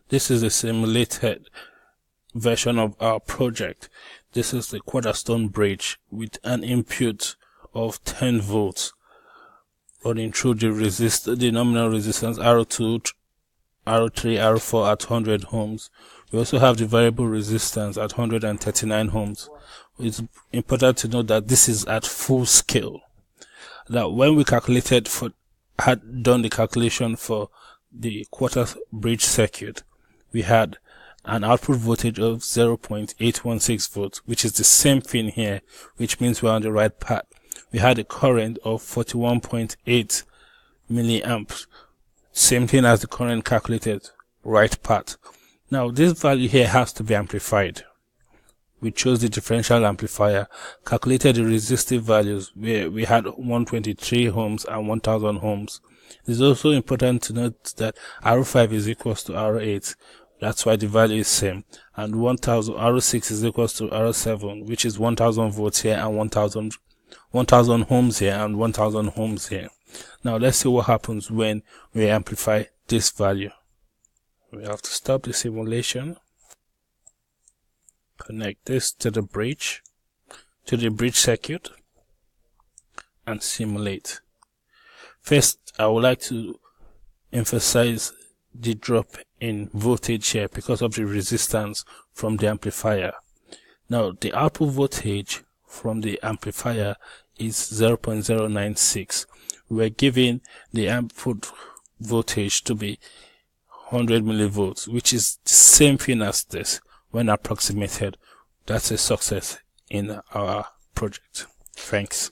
This is a simulated version of our project. This is the Cornerstone bridge with an input of 10 volts running through the nominal resistance R2, R3, R4 at 100 ohms. We also have the variable resistance at 139 ohms. It's important to note that this is at full scale. Now, when we had done the calculation for the quarter bridge circuit, we had an output voltage of 0.816 volts, which is the same thing here, which means we're on the right path. We had a current of 41.8 milliamps, same thing as the current calculated, right path. Now, this value here has to be amplified. We chose the differential amplifier, calculated the resistive values where we had 123 ohms and 1000 ohms. It's also important to note that R5 is equals to R8. That's why the value is same. And R6 is equals to R7, which is 1000 volts here and 1000 ohms here and 1000 ohms here. Now let's see what happens when we amplify this value. We have to stop the simulation. Connect this to the bridge circuit, and simulate. First, I would like to emphasize the drop in voltage here because of the resistance from the amplifier. Now, the output voltage from the amplifier is 0.096. We're giving the output voltage to be 100 millivolts, which is the same thing as this. When approximated, that's a success in our project. Thanks.